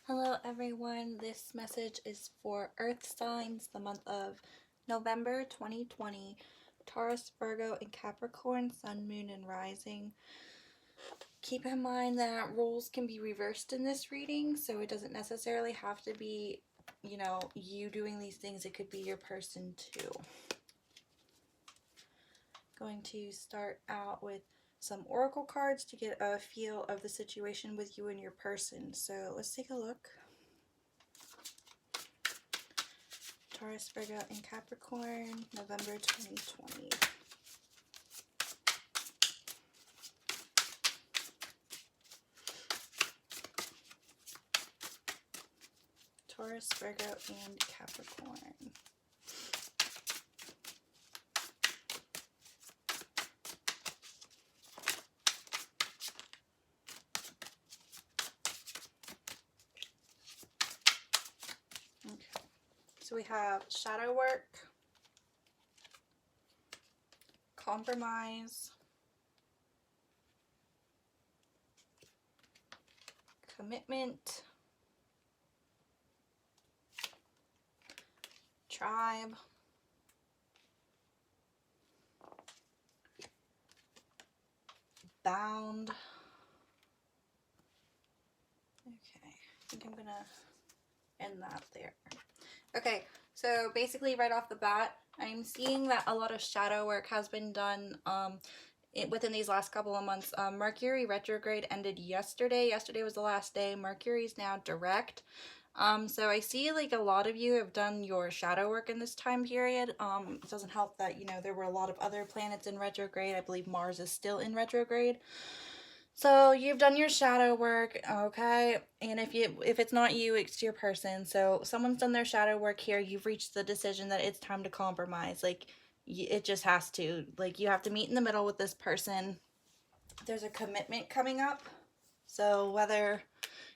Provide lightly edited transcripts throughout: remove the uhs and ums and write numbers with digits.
Hello everyone, this message is for Earth signs, the month of November 2020, Taurus, Virgo, and Capricorn, Sun, Moon, and Rising. Keep in mind that roles can be reversed in this reading, so it doesn't necessarily have to be, you doing these things. It could be your person too. Going to start out with some oracle cards to get a feel of the situation with you and your person. So let's take a look. Taurus, Virgo, and Capricorn, November 2020. Taurus, Virgo, and Capricorn. Okay, so we have shadow work, compromise, commitment, tribe, bound. Okay, I think I'm gonna end that there. Okay, so basically right off the bat, I'm seeing that a lot of shadow work has been done within these last couple of months. Mercury retrograde ended yesterday. Yesterday was the last day. Mercury's now direct. So I see like a lot of you have done your shadow work in this time period. It doesn't help that, there were a lot of other planets in retrograde. I believe Mars is still in retrograde. So you've done your shadow work, okay? And if it's not you, it's your person. So someone's done their shadow work here. You've reached the decision that it's time to compromise. Like, it just has to. Like, you have to meet in the middle with this person. There's a commitment coming up. So whether,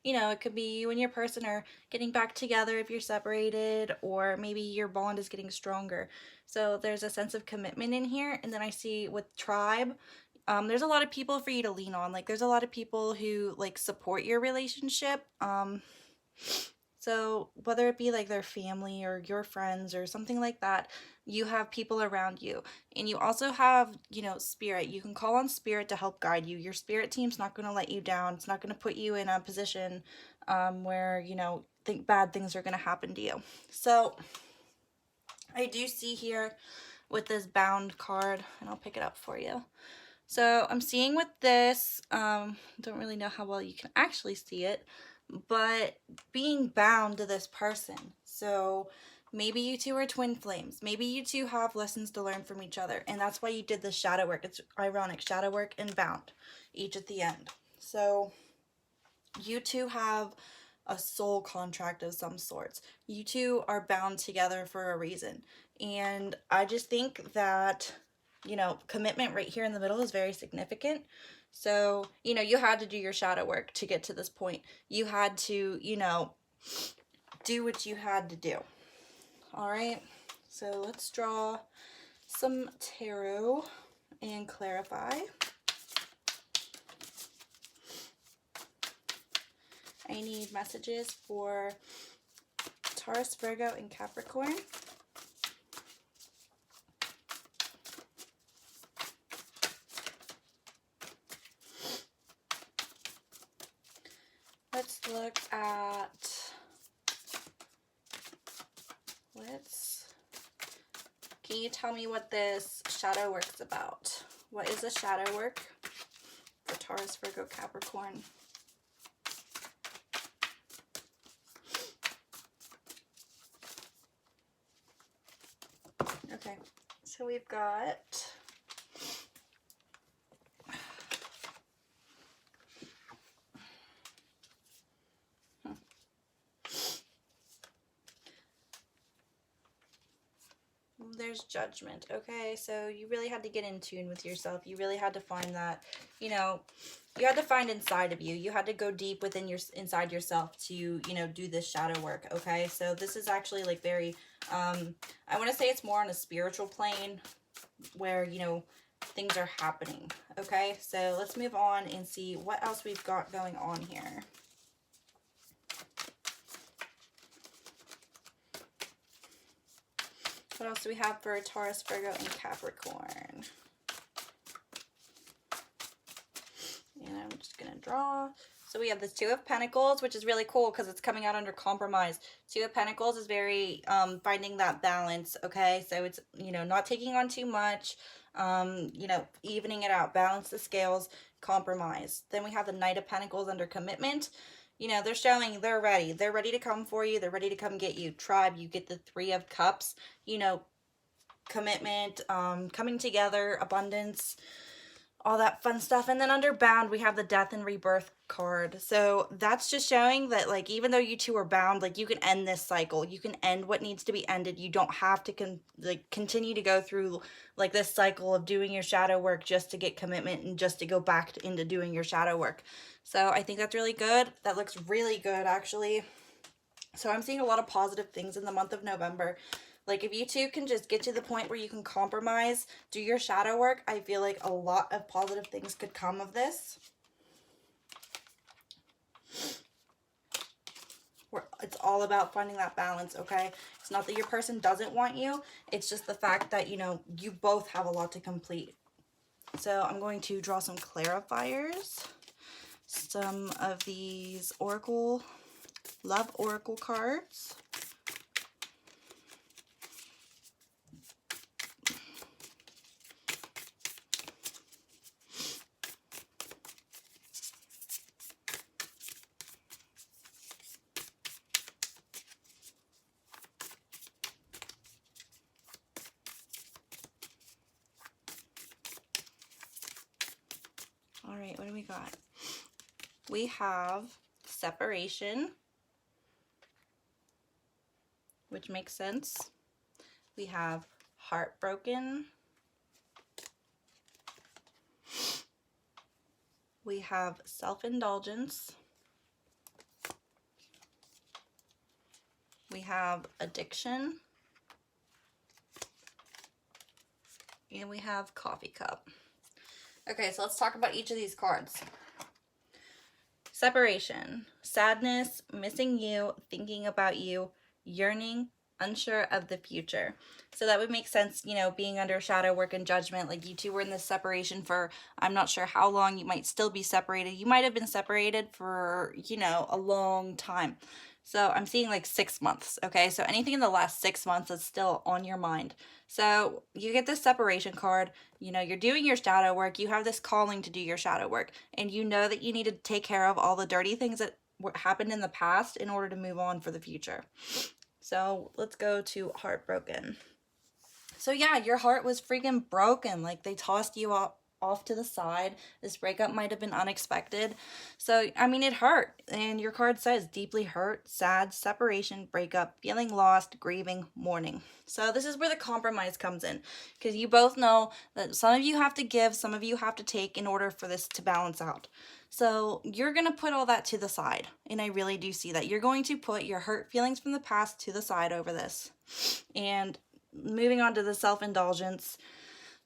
it could be you and your person are getting back together if you're separated, or maybe your bond is getting stronger. So there's a sense of commitment in here. And then I see with tribe, there's a lot of people for you to lean on. Like, there's a lot of people who like support your relationship. So whether it be like their family or your friends or something like that, you have people around you. And you also have, spirit. You can call on spirit to help guide you. Your spirit team's not going to let you down. It's not going to put you in a position where, think bad things are going to happen to you. So I do see here with this bound card, and I'll pick it up for you. So I'm seeing with this, don't really know how well you can actually see it, but being bound to this person. So maybe you two are twin flames. Maybe you two have lessons to learn from each other. And that's why you did the shadow work. It's ironic, shadow work and bound, each at the end. So you two have a soul contract of some sorts. You two are bound together for a reason. And I just think that, commitment right here in the middle is very significant. So, you had to do your shadow work to get to this point. You had to, do what you had to do. All right. So let's draw some tarot and clarify. I need messages for Taurus, Virgo, and Capricorn. Let's look at, can you tell me what this shadow work's about? What is a shadow work for Taurus, Virgo, Capricorn? Okay, so we've got there's judgment. Okay, so you really had to get in tune with yourself. You really had to find that, you had to find inside of you. You had to go deep within inside yourself to, do this shadow work. Okay, so this is actually like very, I want to say it's more on a spiritual plane where, things are happening. Okay, so let's move on and see what else we've got going on here. What else do we have for Taurus, Virgo, and Capricorn? And I'm just going to draw. So we have this Two of Pentacles, which is really cool because it's coming out under compromise. Two of Pentacles is very finding that balance, okay? So it's, you know, not taking on too much, you know, evening it out, balance the scales, compromise. Then we have the Knight of Pentacles under commitment. You know, they're showing they're ready. They're ready to come for you. They're ready to come get you. Tribe, you get the Three of Cups, you know, commitment, coming together, abundance, all that fun stuff. And then under bound, we have the Death and Rebirth card. So that's just showing that, like, even though you two are bound, like, you can end this cycle. You can end what needs to be ended. You don't have to continue to go through like this cycle of doing your shadow work just to get commitment and just to go back into doing your shadow work. So I think that's really good. That looks really good, actually. So I'm seeing a lot of positive things in the month of November. Like, if you two can just get to the point where you can compromise, do your shadow work, I feel like a lot of positive things could come of this. It's all about finding that balance, okay? It's not that your person doesn't want you. It's just the fact that, you know, you both have a lot to complete. So I'm going to draw some clarifiers. Some of these love oracle cards. All right, what do we got? We have separation, which makes sense. We have heartbroken. We have self-indulgence. We have addiction. And we have coffee cup. Okay, so let's talk about each of these cards. Separation, sadness, missing you, thinking about you, yearning, unsure of the future. So that would make sense, you know, being under shadow work and judgment. Like, you two were in this separation for, I'm not sure how long. You might still be separated. You might have been separated for, you know, a long time. So I'm seeing like 6 months, okay? So anything in the last 6 months is still on your mind. So you get this separation card, you know, you're doing your shadow work, you have this calling to do your shadow work, and you know that you need to take care of all the dirty things that happened in the past in order to move on for the future. So let's go to heartbroken. So yeah, your heart was freaking broken. Like, they tossed you off to the side. This breakup might have been unexpected. So, I mean, it hurt. And your card says deeply hurt, sad, separation, breakup, feeling lost, grieving, mourning. So this is where the compromise comes in, because you both know that some of you have to give, some of you have to take in order for this to balance out. So you're going to put all that to the side. And I really do see that. You're going to put your hurt feelings from the past to the side over this. And moving on to the self-indulgence.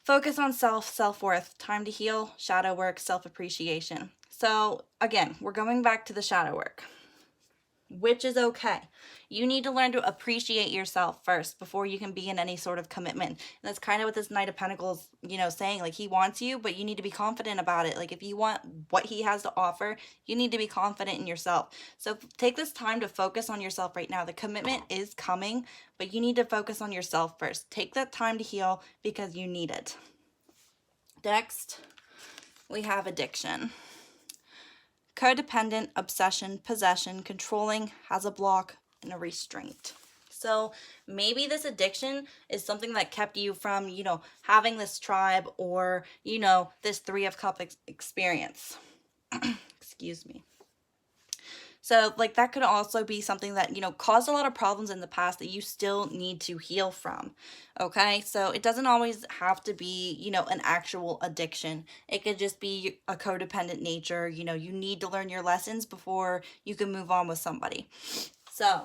Focus on self-worth, time to heal, shadow work, self-appreciation. So again, we're going back to the shadow work, which is okay. You need to learn to appreciate yourself first before you can be in any sort of commitment. And that's kind of what this Knight of Pentacles, you know, saying. Like, he wants you, but you need to be confident about it. Like, if you want what he has to offer, you need to be confident in yourself. So take this time to focus on yourself right now. The commitment is coming, but you need to focus on yourself first. Take that time to heal because you need it. Next, we have addiction. Codependent, obsession, possession, controlling, has a block, and a restraint. So maybe this addiction is something that kept you from, you know, having this tribe or, you know, this Three of Cups experience. Excuse me. So, like, that could also be something that, you know, caused a lot of problems in the past that you still need to heal from, okay? So it doesn't always have to be, you know, an actual addiction. It could just be a codependent nature. You know, you need to learn your lessons before you can move on with somebody. So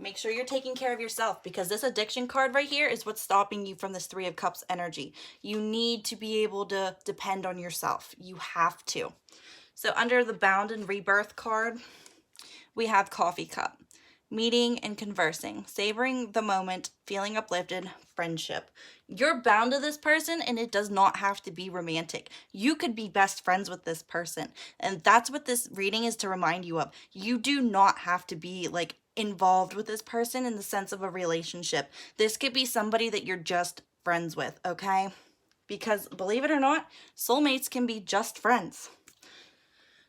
make sure you're taking care of yourself, because this addiction card right here is what's stopping you from this Three of Cups energy. You need to be able to depend on yourself. You have to. So under the Bound and Rebirth card, we have coffee cup. meeting and conversing, savoring the moment, feeling uplifted, friendship. You're bound to this person, and it does not have to be romantic. You could be best friends with this person. And that's what this reading is to remind you of. You do not have to be like involved with this person in the sense of a relationship. This could be somebody that you're just friends with, okay? Because believe it or not, soulmates can be just friends.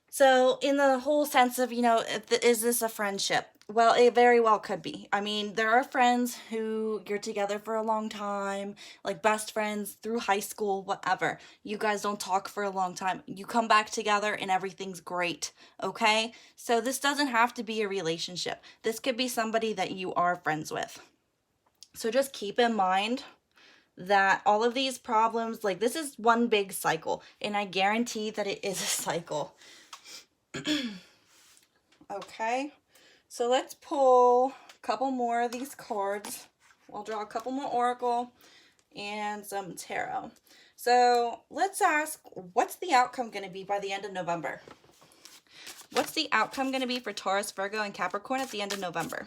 So, in the whole sense of, is this a friendship? Well, it very well could be. I mean, there are friends who you're together for a long time, like best friends through high school, whatever. You guys don't talk for a long time. You come back together and everything's great, okay? So, this doesn't have to be a relationship. This could be somebody that you are friends with. So, just keep in mind that all of these problems, like this is one big cycle, and I guarantee that it is a cycle. Okay, so let's pull a couple more of these cards. I'll draw a couple more oracle and some tarot. So let's ask, what's the outcome going to be by the end of November? What's the outcome going to be for Taurus, Virgo, and Capricorn at the end of November?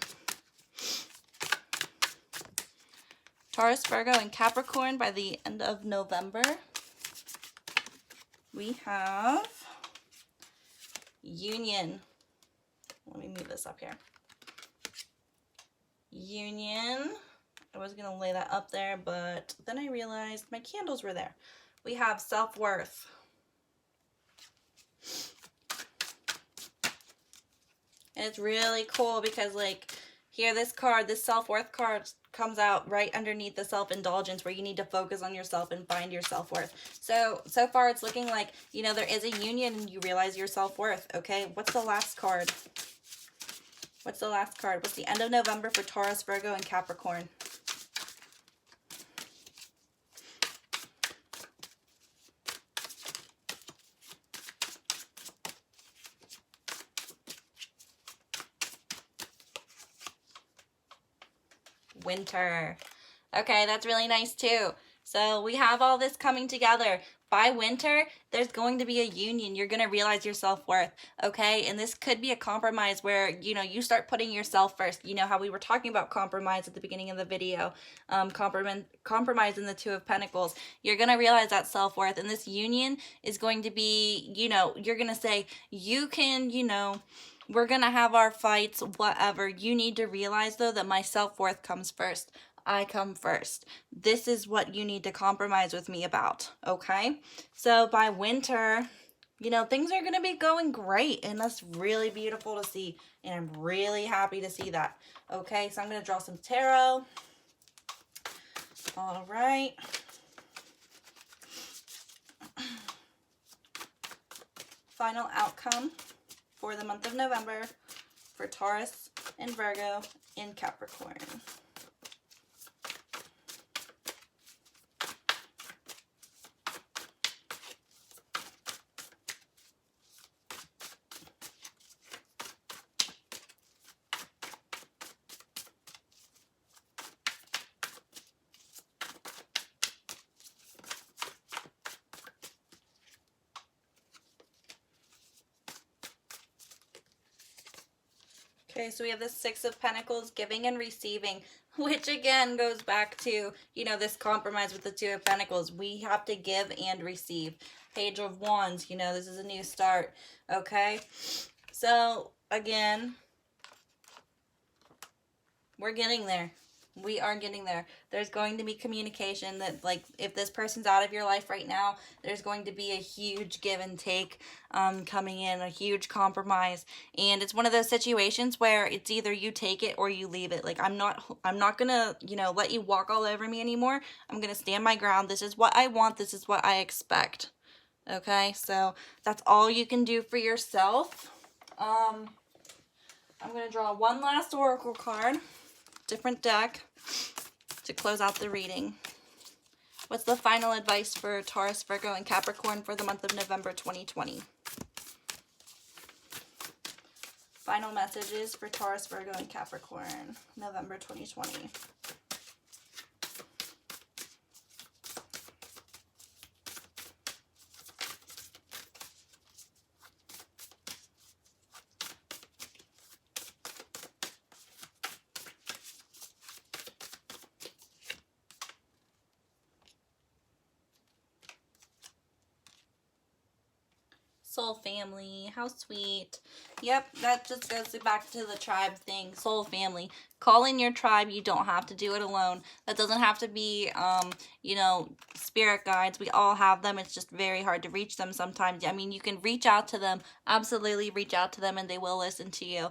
Taurus, Virgo, and Capricorn by the end of November. We have Union. Let me move this up here. Union. I was going to lay that up there, but then I realized my candles were there. We have self-worth. And it's really cool because, like, here this card, this self-worth card comes out right underneath the self-indulgence, where you need to focus on yourself and find your self-worth. So far it's looking like, there is a union and you realize your self-worth, okay? What's the last card? What's the last card? What's the end of November for Taurus, Virgo, and Capricorn? Winter. Okay, that's really nice too. So we have all this coming together. By winter, there's going to be a union. You're going to realize your self-worth, okay? And this could be a compromise where, you start putting yourself first. You know how we were talking about compromise at the beginning of the video, compromise in the Two of Pentacles. You're going to realize that self-worth, and this union is going to be, you're going to say, you can, we're going to have our fights, whatever. You need to realize, though, that my self-worth comes first. I come first. This is what you need to compromise with me about, okay? So by winter, things are going to be going great, and that's really beautiful to see, and I'm really happy to see that, okay? So I'm going to draw some tarot. All right. Final outcome for the month of November for Taurus and Virgo and Capricorn. Okay, so we have the Six of Pentacles, giving and receiving, which again goes back to, this compromise with the Two of Pentacles. We have to give and receive. Page of Wands, this is a new start, okay? So, again, we're getting there. We are getting there. There's going to be communication that, like, if this person's out of your life right now, there's going to be a huge give and take coming in, a huge compromise. And it's one of those situations where it's either you take it or you leave it. Like, I'm not going to, let you walk all over me anymore. I'm going to stand my ground. This is what I want. This is what I expect. Okay? So that's all you can do for yourself. I'm going to draw one last oracle card. Different deck to close out the reading. What's the final advice for Taurus, Virgo, and Capricorn for the month of November 2020? Final messages for Taurus, Virgo, and Capricorn, November 2020. Soul family, how sweet. Yep, that just goes back to the tribe thing. Soul family. Call in your tribe. You don't have to do it alone. That doesn't have to be, you know, spirit guides. We all have them. It's just very hard to reach them sometimes. I mean, you can reach out to them. Absolutely reach out to them and they will listen to you.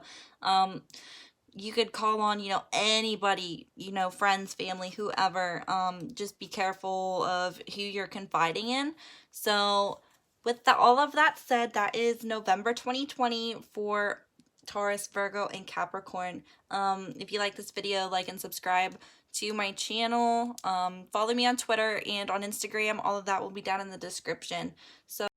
You could call on, you know, anybody, you know, friends, family, whoever. Just be careful of who you're confiding in. So, with all of that said, that is November 2020 for Taurus, Virgo, and Capricorn. If you like this video, like and subscribe to my channel. Follow me on Twitter and on Instagram. All of that will be down in the description. So